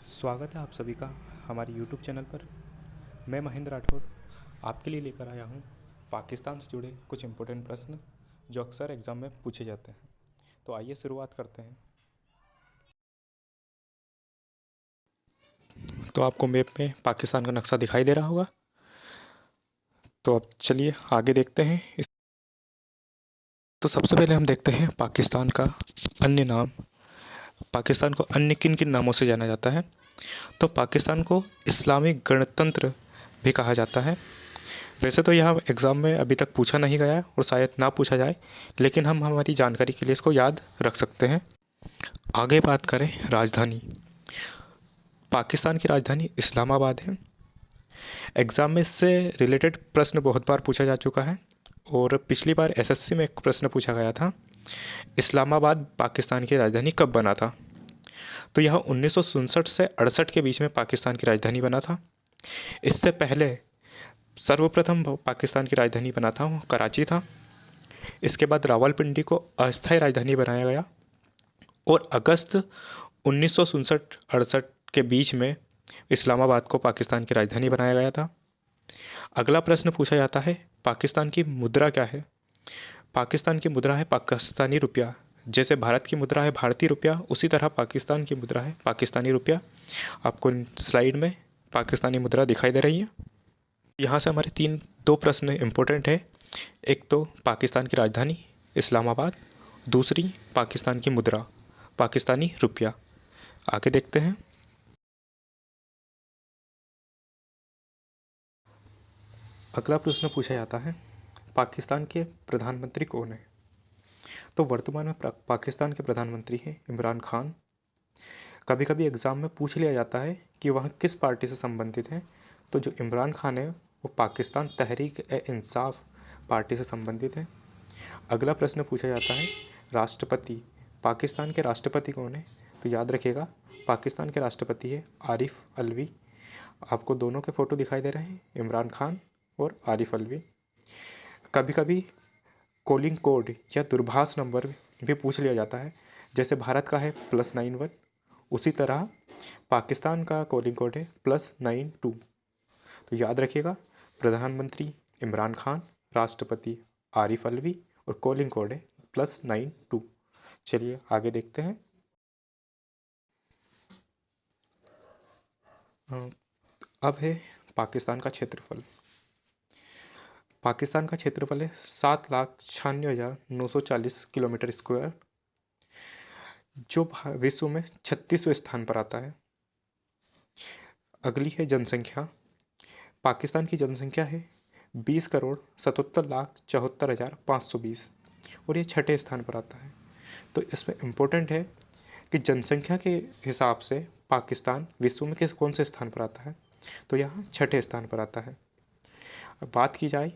स्वागत है आप सभी का हमारे YouTube चैनल पर। मैं महेंद्र राठौर आपके लिए लेकर आया हूँ पाकिस्तान से जुड़े कुछ इम्पोर्टेंट प्रश्न जो अक्सर एग्ज़ाम में पूछे जाते हैं। तो आइए शुरुआत करते हैं। तो आपको मैप में पाकिस्तान का नक्शा दिखाई दे रहा होगा। तो अब चलिए आगे देखते हैं तो सबसे पहले हम देखते हैं पाकिस्तान का अन्य नाम। पाकिस्तान को अन्य किन किन नामों से जाना जाता है। तो पाकिस्तान को इस्लामिक गणतंत्र भी कहा जाता है। वैसे तो यह एग्ज़ाम में अभी तक पूछा नहीं गया है और शायद ना पूछा जाए, लेकिन हम हमारी जानकारी के लिए इसको याद रख सकते हैं। आगे बात करें राजधानी। पाकिस्तान की राजधानी इस्लामाबाद है। एग्ज़ाम में इससे रिलेटेड प्रश्न बहुत बार पूछा जा चुका है और पिछली बार एसएससी में एक प्रश्न पूछा गया था, इस्लामाबाद पाकिस्तान की राजधानी कब बना था। तो यह 1967 से 68 के बीच में पाकिस्तान की राजधानी बना था। इससे पहले सर्वप्रथम पाकिस्तान की राजधानी बना था वो कराची था। इसके बाद रावलपिंडी को अस्थायी राजधानी बनाया गया और अगस्त 1967-68 के बीच में इस्लामाबाद को पाकिस्तान की राजधानी बनाया गया था। अगला प्रश्न पूछा जाता है, पाकिस्तान की मुद्रा क्या है। पाकिस्तान की मुद्रा है पाकिस्तानी रुपया। जैसे भारत की मुद्रा है भारतीय रुपया, उसी तरह पाकिस्तान की मुद्रा है पाकिस्तानी रुपया। आपको स्लाइड में पाकिस्तानी मुद्रा दिखाई दे रही है। यहाँ से हमारे दो प्रश्न इम्पोर्टेंट है। एक तो पाकिस्तान की राजधानी इस्लामाबाद, दूसरी पाकिस्तान की मुद्रा पाकिस्तानी रुपया। आगे देखते हैं। अगला प्रश्न पूछा जाता है, पाकिस्तान के प्रधानमंत्री कौन है। तो वर्तमान में पाकिस्तान के प्रधानमंत्री हैं इमरान खान। कभी कभी एग्ज़ाम में पूछ लिया जाता है कि वह किस पार्टी से संबंधित हैं। तो जो इमरान खान है वो पाकिस्तान तहरीक ए इंसाफ पार्टी से संबंधित है। अगला प्रश्न पूछा जाता है, राष्ट्रपति। पाकिस्तान के राष्ट्रपति कौन है। तो याद रखिएगा, पाकिस्तान के राष्ट्रपति है आरिफ अलवी। आपको दोनों के फ़ोटो दिखाई दे रहे हैं, इमरान खान और आरिफ अलवी। कभी कभी कॉलिंग कोड या दूरभाष नंबर भी पूछ लिया जाता है। जैसे भारत का है +91, उसी तरह पाकिस्तान का कॉलिंग कोड है +92। तो याद रखिएगा, प्रधानमंत्री इमरान खान, राष्ट्रपति आरिफ अलवी और कॉलिंग कोड है +92। चलिए आगे देखते हैं। अब है पाकिस्तान का क्षेत्रफल। पाकिस्तान का क्षेत्रफल है 7,96,940 किलोमीटर स्क्वायर, जो विश्व में 36वें स्थान पर आता है। अगली है जनसंख्या। पाकिस्तान की जनसंख्या है 20,77,74,520 और ये छठे स्थान पर आता है। तो इसमें इम्पोर्टेंट है कि जनसंख्या के हिसाब से पाकिस्तान विश्व में कौन से स्थान पर आता है। तो यहाँ छठे स्थान पर आता है। अब बात की जाए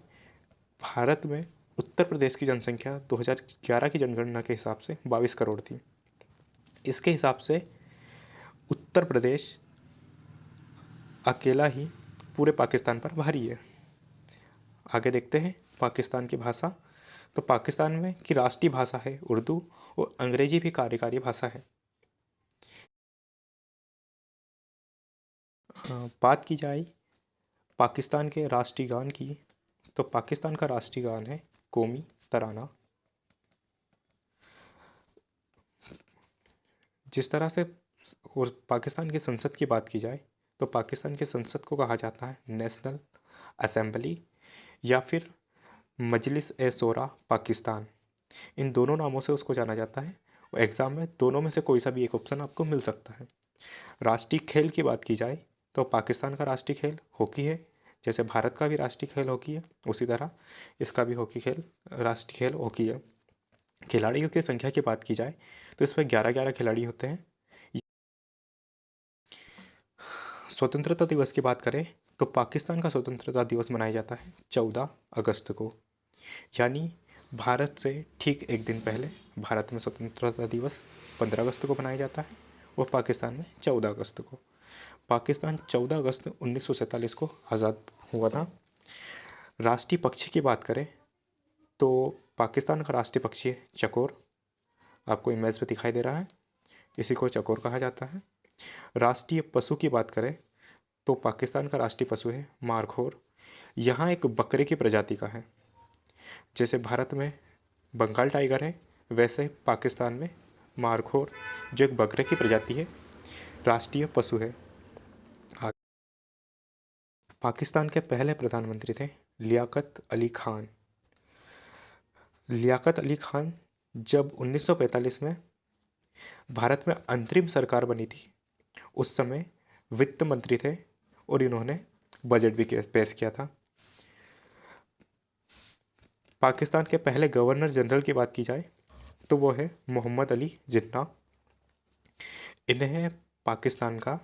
भारत में, उत्तर प्रदेश की जनसंख्या 2011 की जनगणना के हिसाब से 22 करोड़ थी। इसके हिसाब से उत्तर प्रदेश अकेला ही पूरे पाकिस्तान पर भारी है। आगे देखते हैं पाकिस्तान की भाषा। तो पाकिस्तान में की राष्ट्रीय भाषा है उर्दू और अंग्रेजी भी कार्यकारी भाषा है। बात की जाए पाकिस्तान के राष्ट्रीय गान की, तो पाकिस्तान का राष्ट्रीय गान है कौमी तराना। जिस तरह से और पाकिस्तान की संसद की बात की जाए, तो पाकिस्तान की संसद को कहा जाता है नेशनल असेंबली या फिर मजलिस ए शोरा पाकिस्तान। इन दोनों नामों से उसको जाना जाता है और एग्ज़ाम में दोनों में से कोई सा भी एक ऑप्शन आपको मिल सकता है। राष्ट्रीय खेल की बात की जाए, तो पाकिस्तान का राष्ट्रीय खेल हॉकी है। जैसे भारत का भी राष्ट्रीय खेल हॉकी है, उसी तरह इसका भी राष्ट्रीय खेल हॉकी है। खिलाड़ियों की संख्या की बात की जाए, तो इसमें 11-11 खिलाड़ी होते हैं। स्वतंत्रता दिवस की बात करें, तो पाकिस्तान का स्वतंत्रता दिवस मनाया जाता है 14 अगस्त को, यानी भारत से ठीक एक दिन पहले भारत में स्वतंत्रता दिवस 15 अगस्त को मनाया जाता है और पाकिस्तान में 14 अगस्त को। पाकिस्तान 14 अगस्त 1947 को आज़ाद हुआ था। राष्ट्रीय पक्षी की बात करें, तो पाकिस्तान का राष्ट्रीय पक्षी है चकोर। आपको इमेज पे दिखाई दे रहा है, इसी को चकोर कहा जाता है। राष्ट्रीय पशु की बात करें तो पाकिस्तान का राष्ट्रीय पशु है मारखोर। यहाँ एक बकरे की प्रजाति का है। जैसे भारत में बंगाल टाइगर है, वैसे ही पाकिस्तान में मारखोर जो एक बकरे की प्रजाति है राष्ट्रीय पशु है। पाकिस्तान के पहले प्रधानमंत्री थे लियाकत अली खान। लियाकत अली खान जब 1945 में भारत में अंतरिम सरकार बनी थी, उस समय वित्त मंत्री थे और इन्होंने बजट भी पेश किया था। पाकिस्तान के पहले गवर्नर जनरल की बात की जाए तो वो है मोहम्मद अली जिन्ना। इन्हें पाकिस्तान का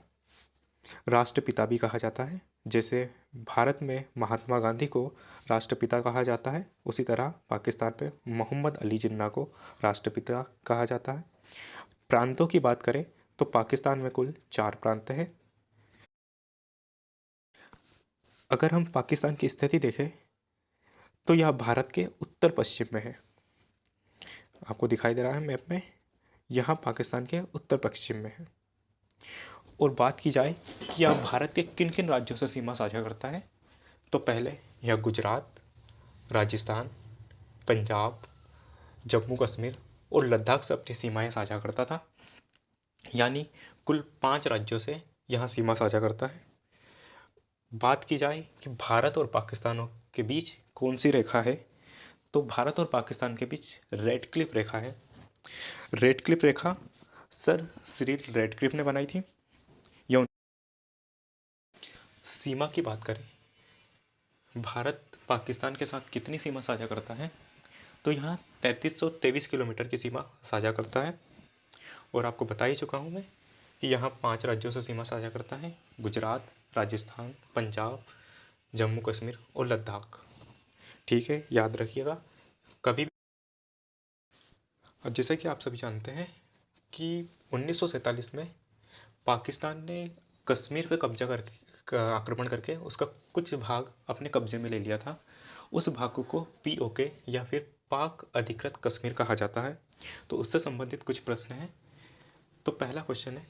राष्ट्रपिता भी कहा जाता है। जैसे भारत में महात्मा गांधी को राष्ट्रपिता कहा जाता है, उसी तरह पाकिस्तान में मोहम्मद अली जिन्ना को राष्ट्रपिता कहा जाता है। प्रांतों की बात करें तो पाकिस्तान में कुल 4 प्रांत है। अगर हम पाकिस्तान की स्थिति देखें तो यह भारत के उत्तर पश्चिम में है। आपको दिखाई दे रहा है मैप में, यहाँ पाकिस्तान के उत्तर पश्चिम में है। और बात की जाए कि यह भारत के किन किन राज्यों से सीमा साझा करता है, तो पहले यह गुजरात, राजस्थान, पंजाब, जम्मू कश्मीर और लद्दाख से अपनी सीमाएं साझा करता था। यानी कुल 5 राज्यों से यहाँ सीमा साझा करता है। बात की जाए कि भारत और पाकिस्तानों के बीच कौन सी रेखा है, तो भारत और पाकिस्तान के बीच रेड क्लिफ रेखा है। रेड क्लिफ रेखा सर सिरिल रेडक्लिफ ने बनाई थी। यह सीमा की बात करें, भारत पाकिस्तान के साथ कितनी सीमा साझा करता है, तो यहाँ 3323 किलोमीटर की सीमा साझा करता है। और आपको बता ही चुका हूँ मैं कि यहाँ 5 राज्यों से सीमा साझा करता है, गुजरात, राजस्थान, पंजाब, जम्मू कश्मीर और लद्दाख। ठीक है, याद रखिएगा कभी। अब जैसे कि आप सभी जानते हैं कि 1947 में पाकिस्तान ने कश्मीर पर कब्जा करके आक्रमण करके उसका कुछ भाग अपने कब्जे में ले लिया था। उस भाग को POK या फिर पाक अधिकृत कश्मीर कहा जाता है। तो उससे संबंधित कुछ प्रश्न हैं। तो पहला क्वेश्चन है,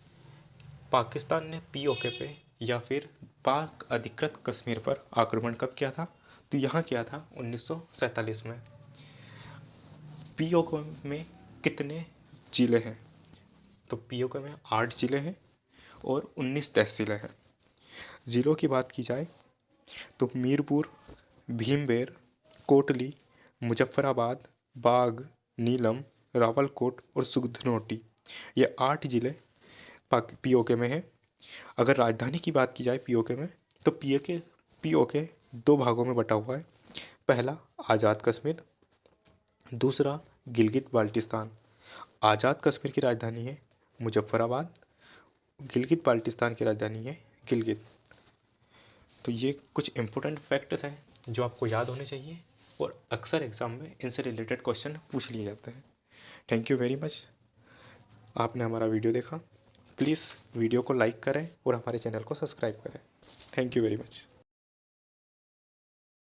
पाकिस्तान ने POK पे या फिर पाक अधिकृत कश्मीर पर आक्रमण कब किया था, तो यहाँ किया था 1947 में। POK में कितने जिले हैं, तो POK में 8 जिले हैं और 19 तहसीलें हैं। ज़िलों की बात की जाए तो मीरपुर, भीमबेर, कोटली, मुजफ्फराबाद, बाग, नीलम, रावलकोट और सुधनोटी, ये 8 ज़िले POK में हैं। अगर राजधानी की बात की जाए POK में, तो POK 2 भागों में बटा हुआ है। पहला आज़ाद कश्मीर, दूसरा गिलगित बाल्टिस्तान। आज़ाद कश्मीर की राजधानी है मुजफ्फराबाद, गिलगित बाल्टिस्तान की राजधानी है गिलगित। तो ये कुछ इंपॉर्टेंट फैक्ट्स हैं जो आपको याद होने चाहिए और अक्सर एग्ज़ाम में इनसे रिलेटेड क्वेश्चन पूछ लिए जाते हैं। थैंक यू वेरी मच, आपने हमारा वीडियो देखा। प्लीज़ वीडियो को लाइक करें और हमारे चैनल को सब्सक्राइब करें। Thank you very much.